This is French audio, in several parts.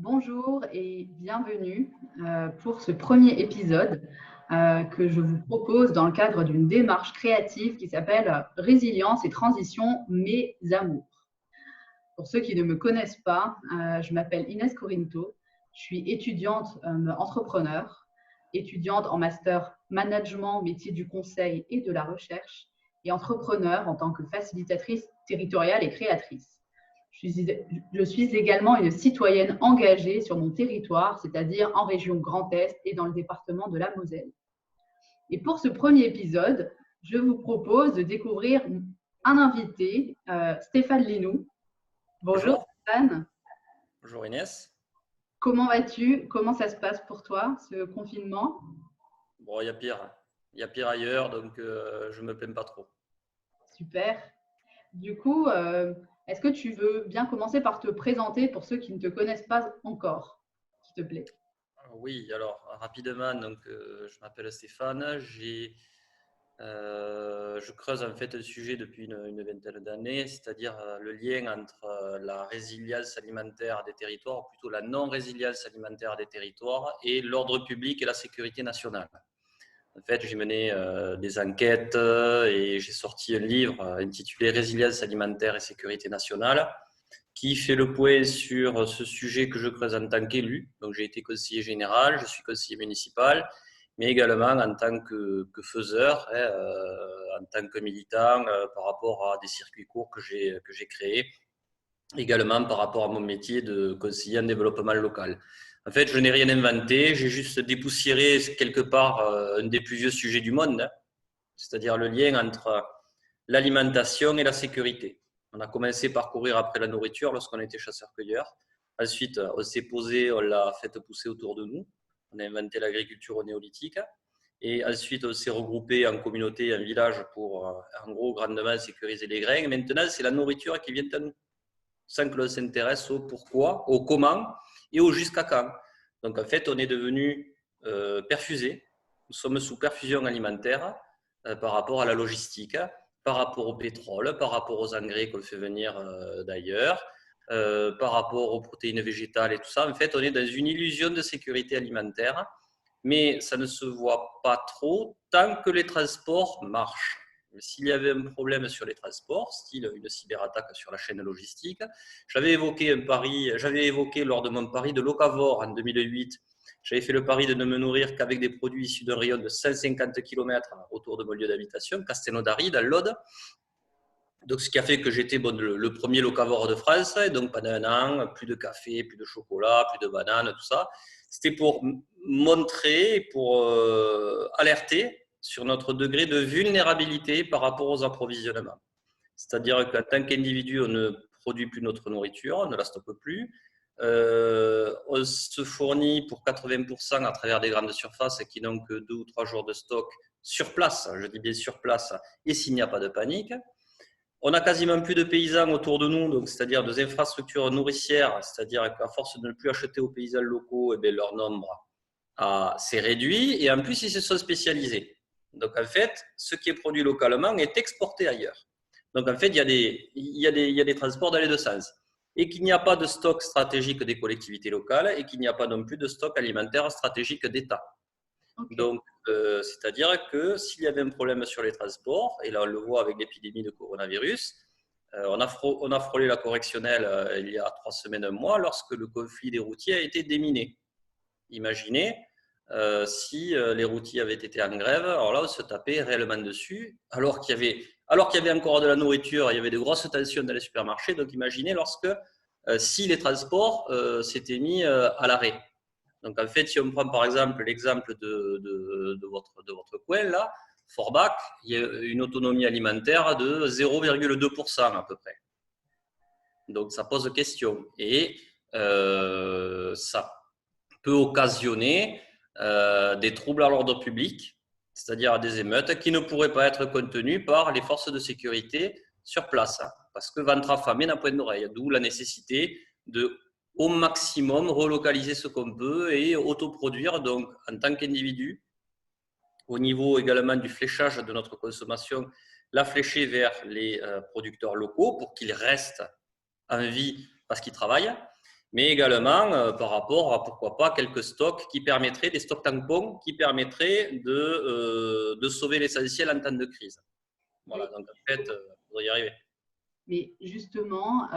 Bonjour et bienvenue pour ce premier épisode que je vous propose dans le cadre d'une démarche créative qui s'appelle Résilience et transition, mes amours. Pour ceux qui ne me connaissent pas, je m'appelle Inès Corinto, je suis étudiante entrepreneur, étudiante en master management, métier du conseil et de la recherche et entrepreneur en tant que facilitatrice territoriale et créatrice. Je suis également une citoyenne engagée sur mon territoire, c'est-à-dire en région Grand Est et dans le département de la Moselle. Et pour ce premier épisode, je vous propose de découvrir un invité, Stéphane Linou. Bonjour Bonjour. Stéphane. Bonjour Inès. Comment vas-tu? Comment ça se passe pour toi, ce confinement? Bon, il y a pire. Il y a pire ailleurs, donc je ne me plains pas trop. Super. Du coup, est-ce que tu veux bien commencer par te présenter pour ceux qui ne te connaissent pas encore, s'il te plaît? Oui, alors rapidement, je m'appelle Stéphane. Je creuse en fait un sujet depuis une vingtaine d'années, c'est-à-dire le lien entre la résilience alimentaire des territoires, ou plutôt la non-résilience alimentaire des territoires, et l'ordre public et la sécurité nationale. En fait, j'ai mené des enquêtes et j'ai sorti un livre intitulé Résilience alimentaire et sécurité nationale, qui fait le point sur ce sujet que je creuse en tant qu'élu. Donc, j'ai été conseiller général, je suis conseiller municipal, mais également en tant que faiseur, en tant que militant par rapport à des circuits courts que j'ai créés, également par rapport à mon métier de conseiller en développement local. En fait, je n'ai rien inventé, j'ai juste dépoussiéré quelque part un des plus vieux sujets du monde, c'est-à-dire le lien entre l'alimentation et la sécurité. On a commencé par courir après la nourriture lorsqu'on était chasseurs-cueilleurs. Ensuite, on s'est posé, on l'a fait pousser autour de nous. On a inventé l'agriculture au néolithique. Et ensuite, on s'est regroupé en communauté, en village pour, en gros, grandement sécuriser les grains. Maintenant, c'est la nourriture qui vient à nous, sans que l'on s'intéresse au pourquoi, au comment et au jusqu'à quand. Donc, en fait, on est devenu perfusé. Nous sommes sous perfusion alimentaire par rapport à la logistique, par rapport au pétrole, par rapport aux engrais qu'on fait venir d'ailleurs, par rapport aux protéines végétales et tout ça. En fait, on est dans une illusion de sécurité alimentaire, mais ça ne se voit pas trop tant que les transports marchent. S'il y avait un problème sur les transports, style une cyberattaque sur la chaîne logistique, j'avais évoqué lors de mon pari de locavore en 2008. J'avais fait le pari de ne me nourrir qu'avec des produits issus d'un rayon de 150 km autour de mon lieu d'habitation, Castelnaudary, dans l'Aude. Donc, ce qui a fait que j'étais le premier locavore de France. Et donc, pendant un an, plus de café, plus de chocolat, plus de bananes, tout ça. C'était pour montrer, pour alerter sur notre degré de vulnérabilité par rapport aux approvisionnements. C'est-à-dire qu'en tant qu'individu, on ne produit plus notre nourriture, on ne la stocke plus. On se fournit pour 80% à travers des grandes surfaces qui n'ont que 2 ou 3 jours de stock sur place, je dis bien sur place, et s'il n'y a pas de panique. On a quasiment plus de paysans autour de nous, donc c'est-à-dire des infrastructures nourricières, c'est-à-dire qu'à force de ne plus acheter aux paysans locaux, leur nombre s'est réduit et en plus ils se sont spécialisés. Donc en fait, ce qui est produit localement est exporté ailleurs. Donc en fait, il y a des transports dans les deux sens. Et qu'il n'y a pas de stock stratégique des collectivités locales et qu'il n'y a pas non plus de stock alimentaire stratégique d'État. Ok. Donc, c'est-à-dire que s'il y avait un problème sur les transports, et là on le voit avec l'épidémie de coronavirus, on a frôlé la correctionnelle il y a 3 semaines, un mois, lorsque le conflit des routiers a été déminé. Imaginez si les routiers avaient été en grève, alors là on se tapait réellement dessus, alors qu'il y avait encore de la nourriture, il y avait de grosses tensions dans les supermarchés, donc imaginez si les transports s'étaient mis à l'arrêt. Donc, en fait, si on prend par exemple l'exemple de votre coin, là, Forbach, il y a une autonomie alimentaire de 0,2% à peu près. Donc, ça pose question. Et ça peut occasionner des troubles à l'ordre public, c'est-à-dire des émeutes qui ne pourraient pas être contenues par les forces de sécurité sur place. Parce que ventre affamé n'a point d'oreille. D'où la nécessité de au maximum relocaliser ce qu'on peut et autoproduire, donc en tant qu'individu, au niveau également du fléchage de notre consommation, la flécher vers les producteurs locaux pour qu'ils restent en vie parce qu'ils travaillent, mais également par rapport à, pourquoi pas, quelques stocks qui permettraient, des stocks tampons qui permettraient de sauver l'essentiel en temps de crise. Voilà, donc en fait, il faudrait y arriver. Mais justement,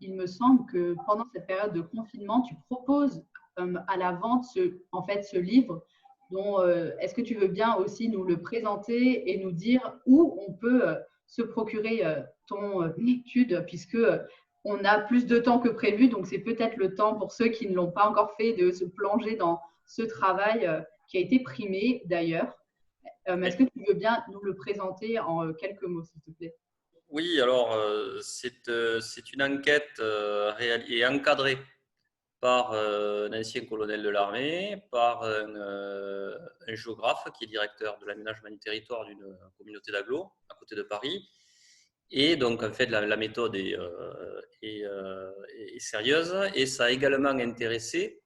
il me semble que pendant cette période de confinement, tu proposes à la vente ce livre dont est-ce que tu veux bien aussi nous le présenter et nous dire où on peut se procurer ton étude puisque on a plus de temps que prévu, donc c'est peut-être le temps pour ceux qui ne l'ont pas encore fait de se plonger dans ce travail qui a été primé d'ailleurs. Est-ce que tu veux bien nous le présenter en quelques mots, s'il te plaît? Oui, alors c'est une enquête et encadrée par un ancien colonel de l'armée, par un géographe qui est directeur de l'aménagement du territoire d'une communauté d'agglo à côté de Paris. Et donc, en fait, la méthode est sérieuse et ça a également intéressé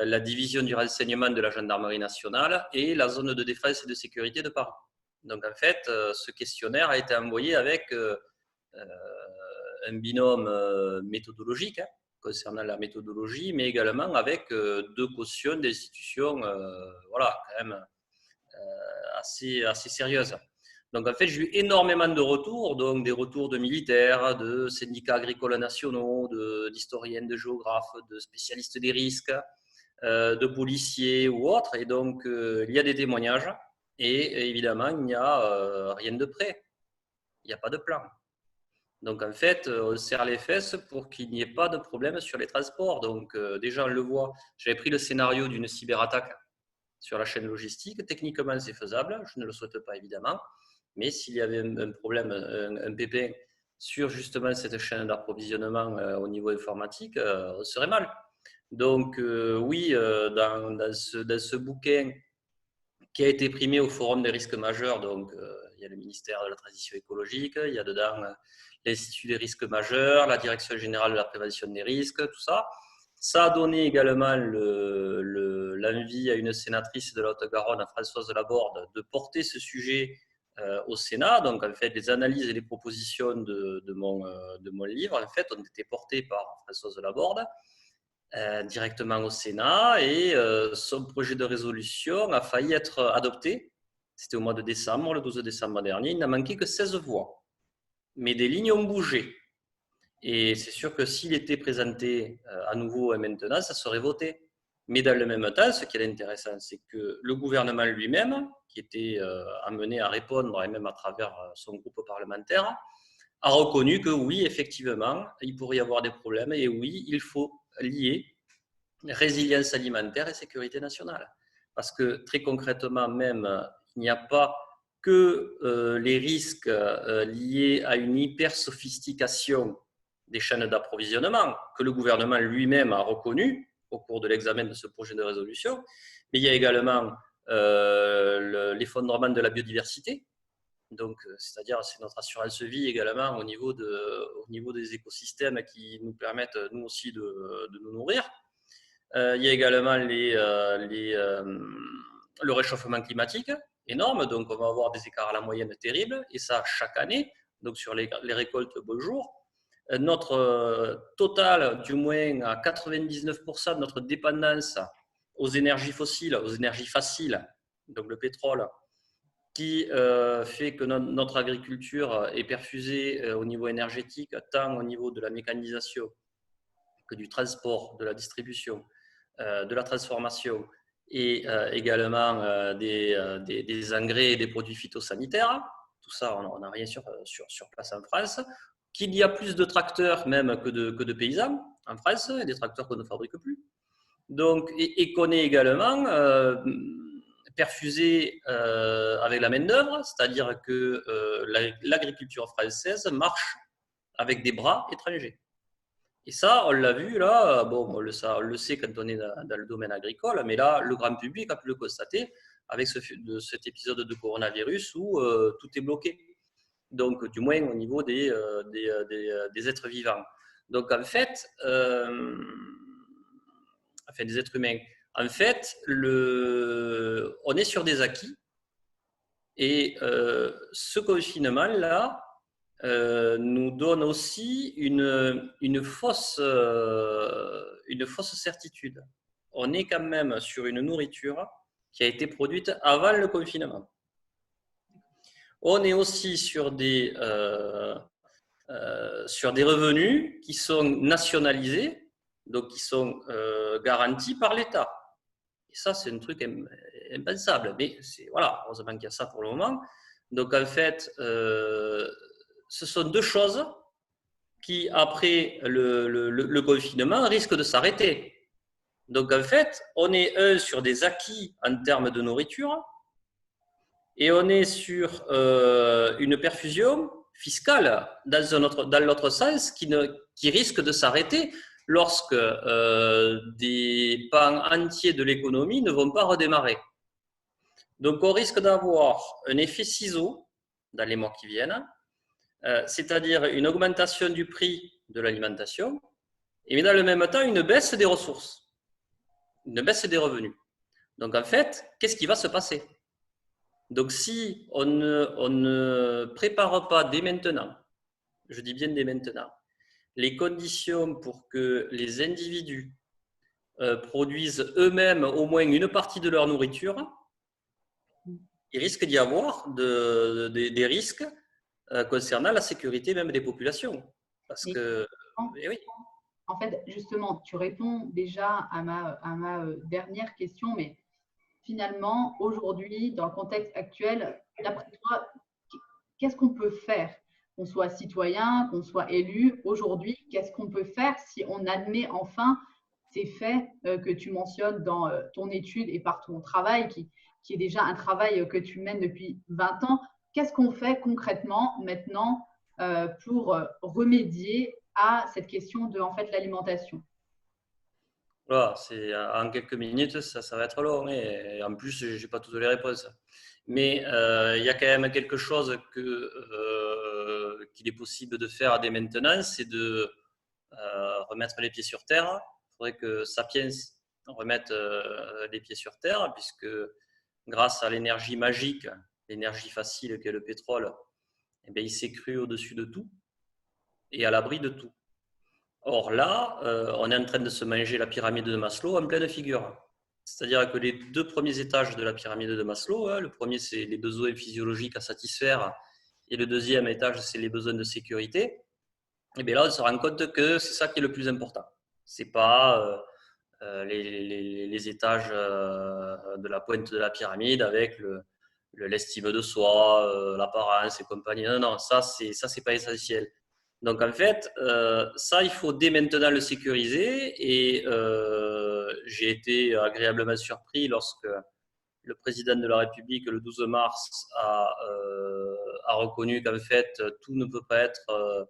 la division du renseignement de la gendarmerie nationale et la zone de défense et de sécurité de Paris. Donc, en fait, ce questionnaire a été envoyé avec un binôme méthodologique concernant la méthodologie, mais également avec deux cautions d'institutions voilà, quand même assez sérieuses. Donc, en fait, j'ai eu énormément de retours, donc des retours de militaires, de syndicats agricoles nationaux, d'historiens, de géographes, de spécialistes des risques, de policiers ou autres. Et donc, il y a des témoignages et évidemment, il n'y a rien de prêt. Il n'y a pas de plan. Donc, en fait, on serre les fesses pour qu'il n'y ait pas de problème sur les transports. Donc, déjà, on le voit. J'avais pris le scénario d'une cyberattaque sur la chaîne logistique. Techniquement, c'est faisable. Je ne le souhaite pas, évidemment. Mais s'il y avait un problème, un pépin sur justement cette chaîne d'approvisionnement au niveau informatique, on serait mal. Donc, oui, dans ce bouquin qui a été primé au Forum des risques majeurs, donc il y a le ministère de la Transition écologique, il y a dedans l'Institut des risques majeurs, la Direction générale de la prévention des risques, tout ça. Ça a donné également l'envie à une sénatrice de la Haute-Garonne, Françoise Laborde, de porter ce sujet au Sénat. Donc, en fait, les analyses et les propositions de mon livre, en fait, ont été portées par Françoise Laborde directement au Sénat et son projet de résolution a failli être adopté. C'était au mois de décembre, le 12 décembre dernier. Il n'a manqué que 16 voix. Mais des lignes ont bougé. Et c'est sûr que s'il était présenté à nouveau et maintenant, ça serait voté. Mais dans le même temps, ce qui est intéressant, c'est que le gouvernement lui-même, qui était amené à répondre, et même à travers son groupe parlementaire, a reconnu que oui, effectivement, il pourrait y avoir des problèmes et oui, il faut lier résilience alimentaire et sécurité nationale. Parce que très concrètement même, il n'y a pas que les risques liés à une hyper-sophistication des chaînes d'approvisionnement que le gouvernement lui-même a reconnu au cours de l'examen de ce projet de résolution, mais il y a également l'effondrement de la biodiversité. Donc, c'est-à-dire, c'est notre assurance vie également au niveau des écosystèmes qui nous permettent, nous aussi, de nous nourrir. Il y a également le réchauffement climatique énorme, donc on va avoir des écarts à la moyenne terribles, et ça chaque année, donc sur les récoltes beau jour. Notre total, du moins à 99% de notre dépendance aux énergies fossiles, aux énergies faciles, donc le pétrole, qui fait que notre agriculture est perfusée au niveau énergétique, tant au niveau de la mécanisation que du transport, de la distribution, de la transformation et également des engrais et des produits phytosanitaires. Tout ça, on n'a rien sur place en France. Qu'il y a plus de tracteurs même que de paysans en France, et des tracteurs qu'on ne fabrique plus. Donc, et qu'on est également perfusé avec la main-d'œuvre, c'est-à-dire que l'agriculture française marche avec des bras étrangers. Et ça, on l'a vu là, bon, on le sait quand on est dans le domaine agricole, mais là, le grand public a pu le constater avec cet épisode de coronavirus où tout est bloqué. Donc, du moins au niveau des êtres vivants. Donc, en fait, des êtres humains. En fait, on est sur des acquis et ce confinement-là nous donne aussi une fausse certitude. On est quand même sur une nourriture qui a été produite avant le confinement. On est aussi sur des revenus qui sont nationalisés, donc qui sont garantis par l'État. Et ça, c'est un truc impensable. Mais voilà, heureusement qu'il y a ça pour le moment. Donc en fait, ce sont deux choses qui, après le confinement, risquent de s'arrêter. Donc en fait, on est sur des acquis en termes de nourriture et on est sur une perfusion fiscale dans l'autre sens qui risque de s'arrêter lorsque des pans entiers de l'économie ne vont pas redémarrer. Donc on risque d'avoir un effet ciseau dans les mois qui viennent, c'est-à-dire une augmentation du prix de l'alimentation, et dans le même temps une baisse des ressources, une baisse des revenus. Donc en fait, qu'est-ce qui va se passer? Donc si on ne prépare pas dès maintenant, je dis bien dès maintenant, les conditions pour que les individus produisent eux-mêmes au moins une partie de leur nourriture, il risque d'y avoir des risques concernant la sécurité même des populations. Parce que, oui. En fait, justement, tu réponds déjà à ma dernière question, mais finalement, aujourd'hui, dans le contexte actuel, d'après toi, qu'est-ce qu'on peut faire? Qu'on soit citoyen, qu'on soit élu, aujourd'hui, qu'est-ce qu'on peut faire si on admet enfin ces faits que tu mentionnes dans ton étude et par ton travail, qui est déjà un travail que tu mènes depuis 20 ans? Qu'est-ce qu'on fait concrètement maintenant pour remédier à cette question de en fait, l'alimentation? voilà, en quelques minutes, ça va être long et en plus, je n'ai pas toutes les réponses. Mais il y a quand même quelque chose qu'il est possible de faire dès maintenant, c'est de remettre les pieds sur terre. Il faudrait que Sapiens remette les pieds sur terre, puisque grâce à l'énergie magique, l'énergie facile qu'est le pétrole, eh bien, il s'est cru au-dessus de tout et à l'abri de tout. Or là, on est en train de se manger la pyramide de Maslow en pleine figure. C'est-à-dire que les deux premiers étages de la pyramide de Maslow, le premier c'est les besoins physiologiques à satisfaire et le deuxième étage c'est les besoins de sécurité. Et bien là, on se rend compte que c'est ça qui est le plus important. Ce n'est pas les étages de la pointe de la pyramide avec l'estime de soi, l'apparence et compagnie. Non, non, ça c'est pas essentiel. Donc en fait, ça, il faut dès maintenant le sécuriser et j'ai été agréablement surpris lorsque le président de la République, le 12 mars, a reconnu qu'en fait, tout ne peut pas être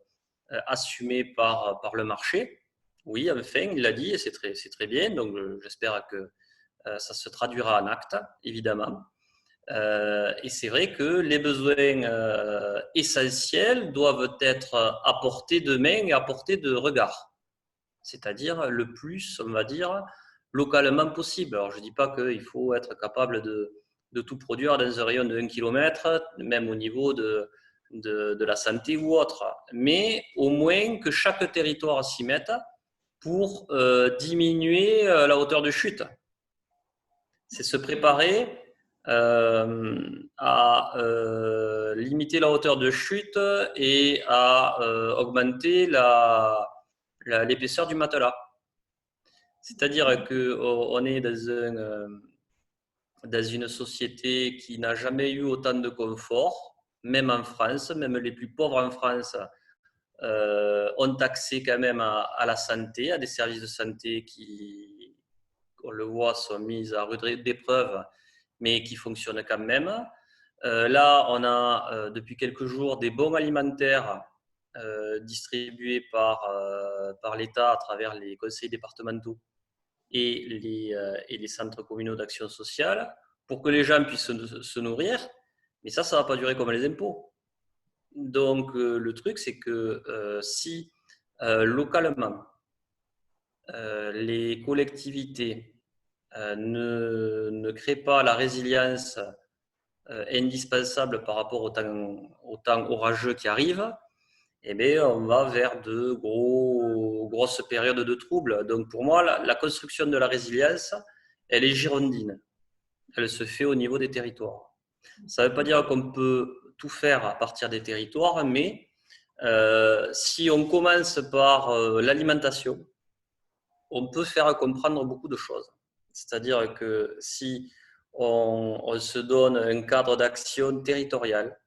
assumé par le marché. Oui, enfin, il l'a dit et c'est très bien. Donc j'espère que ça se traduira en actes, évidemment. Et c'est vrai que les besoins essentiels doivent être apportés de main et apportés de regard, c'est-à-dire le plus, on va dire, localement possible. Alors je ne dis pas qu'il faut être capable de tout produire dans un rayon de 1 km, même au niveau de la santé ou autre, mais au moins que chaque territoire s'y mette pour diminuer la hauteur de chute. C'est se préparer à limiter la hauteur de chute et à augmenter l'épaisseur du matelas. C'est-à-dire qu'on est dans une société qui n'a jamais eu autant de confort, même en France, même les plus pauvres en France ont accès quand même à la santé, à des services de santé qui, on le voit, sont mis à rude épreuve, mais qui fonctionnent quand même. Là, on a depuis quelques jours des bons alimentaires distribués par l'État à travers les conseils départementaux et les centres communaux d'action sociale pour que les gens puissent se nourrir. Mais ça ne va pas durer comme les impôts. Donc, le truc, c'est que si localement, les collectivités ne créent pas la résilience indispensable par rapport au temps orageux qui arrive, eh bien, on va vers de grosses périodes de troubles. Donc, pour moi, la construction de la résilience, elle est girondine. Elle se fait au niveau des territoires. Ça ne veut pas dire qu'on peut tout faire à partir des territoires, mais si on commence par l'alimentation, on peut faire comprendre beaucoup de choses. C'est-à-dire que si on se donne un cadre d'action territorial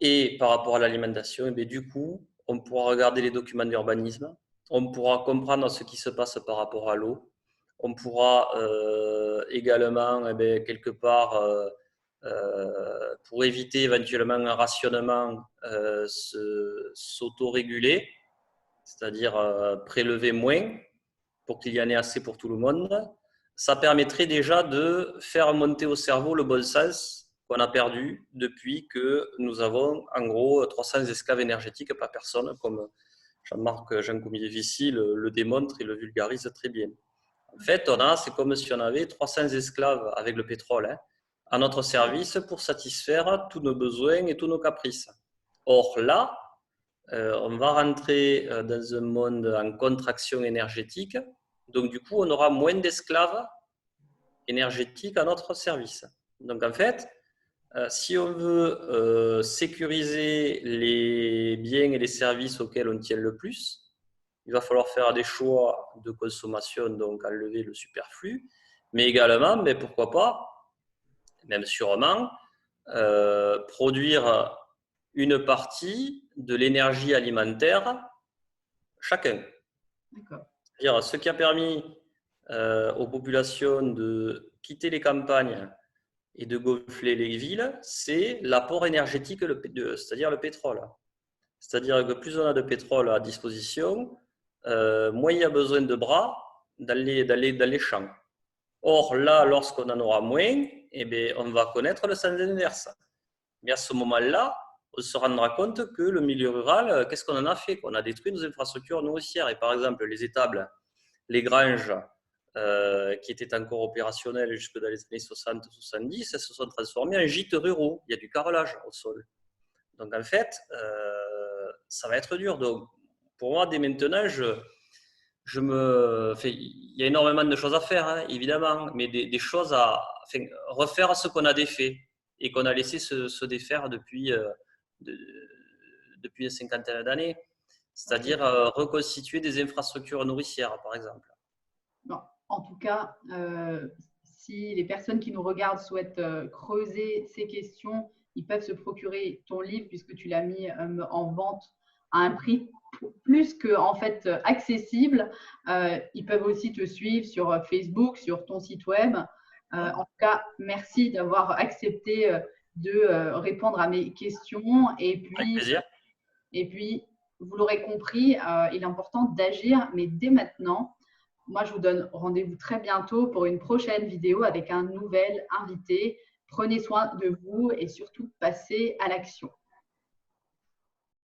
et par rapport à l'alimentation, et bien, du coup, on pourra regarder les documents d'urbanisme, on pourra comprendre ce qui se passe par rapport à l'eau, on pourra également, eh bien, quelque part, pour éviter éventuellement un rationnement, s'autoréguler, c'est-à-dire prélever moins pour qu'il y en ait assez pour tout le monde. Ça permettrait déjà de faire monter au cerveau le bon sens qu'on a perdu depuis que nous avons en gros 300 esclaves énergétiques par personne, comme Jean-Marc Jancovici le démontre et le vulgarise très bien. En fait, c'est comme si on avait 300 esclaves avec le pétrole à notre service pour satisfaire tous nos besoins et tous nos caprices. Or là, on va rentrer dans un monde en contraction énergétique. Donc, du coup, on aura moins d'esclaves énergétiques à notre service. Donc, en fait, si on veut sécuriser les biens et les services auxquels on tient le plus, il va falloir faire des choix de consommation, donc enlever le superflu, mais également, mais pourquoi pas, même sûrement, produire une partie de l'énergie alimentaire chacun. C'est-à-dire ce qui a permis aux populations de quitter les campagnes et de gonfler les villes, c'est l'apport énergétique, c'est-à-dire le pétrole. C'est-à-dire que plus on a de pétrole à disposition, moins il y a besoin de bras dans les champs. Or, là, lorsqu'on en aura moins, eh bien, on va connaître le sens inverse. Mais à ce moment-là, on se rendra compte que le milieu rural, qu'est-ce qu'on en a fait? On a détruit nos infrastructures nourricières. Et par exemple, les étables, les granges qui étaient encore opérationnelles jusque dans les années 60-70, elles se sont transformées en gîtes ruraux. Il y a du carrelage au sol. Donc en fait, ça va être dur. Donc pour moi, dès maintenant, il y a énormément de choses à faire, évidemment, mais des choses refaire ce qu'on a défait et qu'on a laissé se défaire depuis une cinquantaine d'années, c'est-à-dire reconstituer des infrastructures nourricières, par exemple. Bon, en tout cas, si les personnes qui nous regardent souhaitent creuser ces questions, ils peuvent se procurer ton livre puisque tu l'as mis en vente à un prix plus que en fait accessible. Ils peuvent aussi te suivre sur Facebook, sur ton site web. En tout cas, merci d'avoir accepté de répondre à mes questions. Avec plaisir. Et puis, vous l'aurez compris, il est important d'agir, mais dès maintenant. Moi, je vous donne rendez-vous très bientôt pour une prochaine vidéo avec un nouvel invité. Prenez soin de vous et surtout passez à l'action.